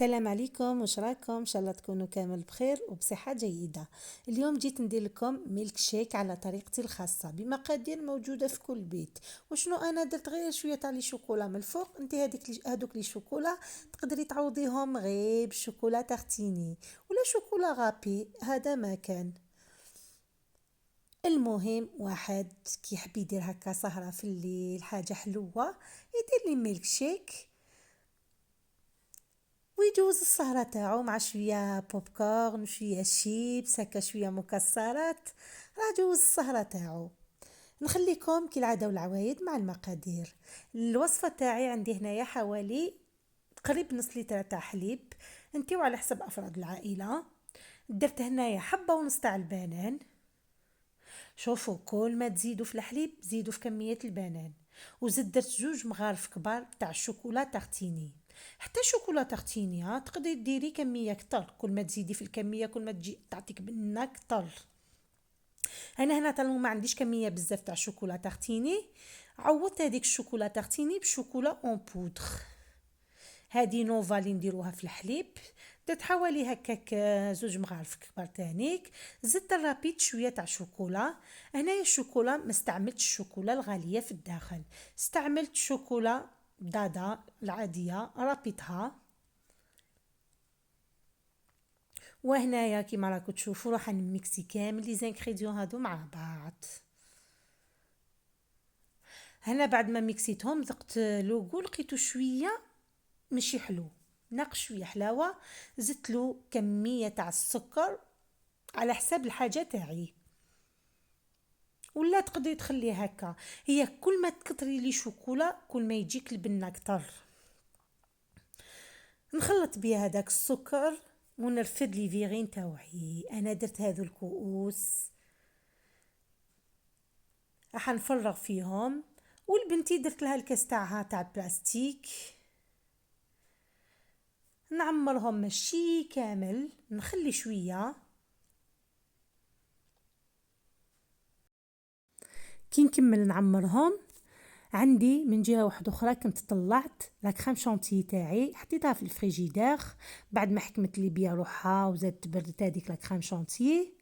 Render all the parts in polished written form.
السلام عليكم، واش راكم؟ ان شاء الله تكونوا كامل بخير وبصحه جيده. اليوم جيت ندير لكم ميلك شيك على طريقتي الخاصه بمقادير موجوده في كل بيت. وشنو انا درت؟ غير شويه تاع لي شوكولا من الفوق. انت هذوك لي شوكولا تقدري تعوضيهم غير بالشوكولا تارتيني ولا شوكولا غابي، هذا ما كان. المهم واحد كي يحب يدير هكا سهره في الليل حاجه حلوه، يدير لي ميلك شيك ويجوز السهرة تاعو مع شوية بوب كورن وشوية شيبس هكا شوية مكسرات، راه جوز السهرة تاعو. نخليكم كالعادة والعوايد مع المقادير. الوصفة تاعي عندي هنايا حوالي قريب نص لتر تاع حليب، انتي وعلى حسب افراد العائلة. درت هنايا حبة ونص تاع البنان. شوفوا كل ما تزيدوا في الحليب زيدوا في كمية البنان. وزدت درت 2 مغارف كبار تاع الشوكولا تارتيني. حتى شوكولا تارتيني تقدري ديري كمية كتر، كل ما تزيدي في الكمية كل ما تجي تعطيك بنة كتر. انا هنا طالما ما عنديش كمية بزاف تاع شوكولا تارتيني، عوضت هذيك الشوكولا تارتيني بشوكولا اون بودر. هذه نوفا اللي نديروها في الحليب. درت حوالي هكاك 2 مغارف كبار تانيك. زدت رابيت شويه تاع شوكولا. هنايا الشوكولا ما استعملتش الشوكولا الغاليه في الداخل، استعملت شوكولا دادا العاديه رابيتها. وهنايا كيما راكم تشوفوا راح نميكسي كامل لي زانغريديون هادو مع بعض. هنا بعد ما ميكسيتهم ذقت لوغو لقيتو شويه ماشي حلو، ناقص شويه حلاوه. زدت له كميه تاع السكر على حساب الحاجه تاعي، ولا تقدري تخليه هكا. هي كل ما تكثري لي شوكولا كل ما يجيك البنه اكثر. نخلط بيه هذاك السكر ونرفد لي فيغين تاوعي. انا درت هذو الكؤوس راح نفرغ فيهم، والبنتي درت لها الكاس تاعها تاع بلاستيك نعمرهم ماشي كامل، نخلي شويه. كي نكمل نعمرهم عندي من جهه واحده اخرى كنت طلعت لا كريم شانتي تاعي حطيتها في الفريجيدير بعد ما حكمت لي بيا روحها وزادت بردت هذيك لا كريم شانتي.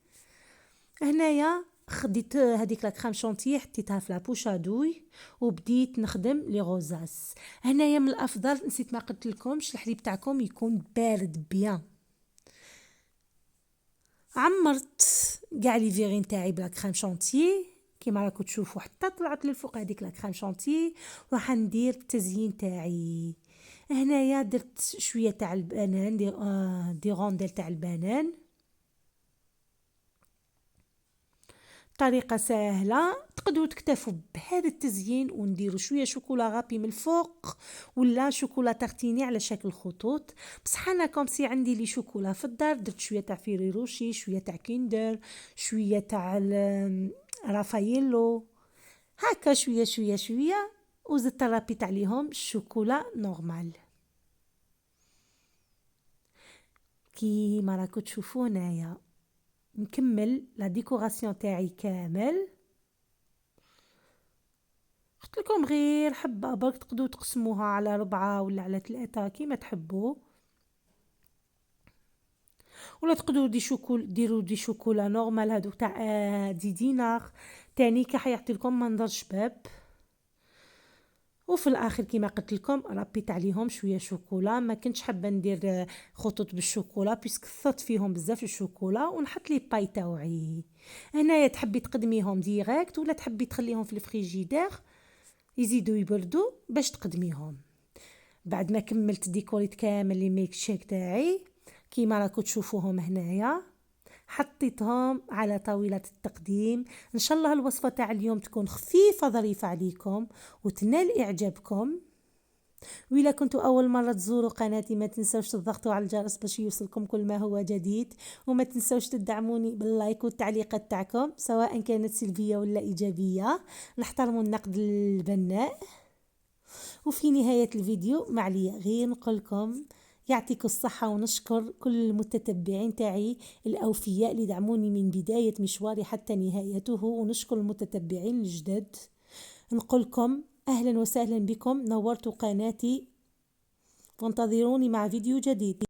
هنايا خديت هذيك لا كريم شانتي حطيتها في لابوشادوي وبديت نخدم لي غوزاس. هنايا من الافضل نسيت ما قلت لكمش الحليب تاعكم يكون بارد بيان. عمرت كاع لي فيغين تاعي بلا كريم شانتي كيما راكم تشوفوا حتى طلعت للفوق هذيك لا كريم شانتي. راح ندير التزيين تاعي. هنايا درت شويه تاع البنان دي رونديل تاع البنان. طريقه سهله تقدروا تكتفوا بهذا التزيين ونديروا شويه شوكولا غابي من الفوق ولا شوكولا تارتيني على شكل خطوط. بصح انا كومسي عندي لي شوكولا في الدار درت شويه تاع فيري روشي شويه تاع كيندر شويه تاع رافاييلو هكا شويه شويه شويه. وزدت رابيت عليهم الشوكولا نورمال كيما راكم تشوفوا هنايا. نكمل لا ديكوراسيون تاعي كامل. قلت لكم غير حبه برك تقدروا تقسموها على 4 ولا على 3 كيما تحبوا، ولا تقدروا ديروا دي شوكولا نورمال هذوك تاع دي دينار تاني كي حيعطي لكم منظر شباب. وفي الاخر كيما قلت لكم ربيت عليهم شويه شوكولا. ما كنتش حابه ندير خطوط بالشوكولا بيسك كثرت فيهم بزاف الشوكولا ونحط لي باي تاوعي. هنايا تحبي تقدميهم ديريكت ولا تحبي تخليهم في الفريجيدير يزيدوا يبردوا باش تقدميهم. بعد ما كملت ديكوريت كامل لي ميك شيك تاعي كيما راكم تشوفوهم هنايا حطيتهم على طاولة التقديم. ان شاء الله الوصفة تاع اليوم تكون خفيفة ظريفة عليكم وتنال اعجابكم. وإلا كنتوا اول مرة تزوروا قناتي ما تنسوش تضغطوا على الجرس باش يوصلكم كل ما هو جديد، وما تنسوش تدعموني باللايك والتعليقات تاعكم سواء كانت سلبية ولا ايجابية. نحترم النقد البناء. وفي نهاية الفيديو معليا غير نقولكم يعطيكم الصحة ونشكر كل المتتبعين تاعي الأوفياء اللي دعموني من بداية مشواري حتى نهايته، ونشكر المتتبعين الجدد. نقولكم أهلا وسهلا بكم، نورتوا قناتي وانتظروني مع فيديو جديد.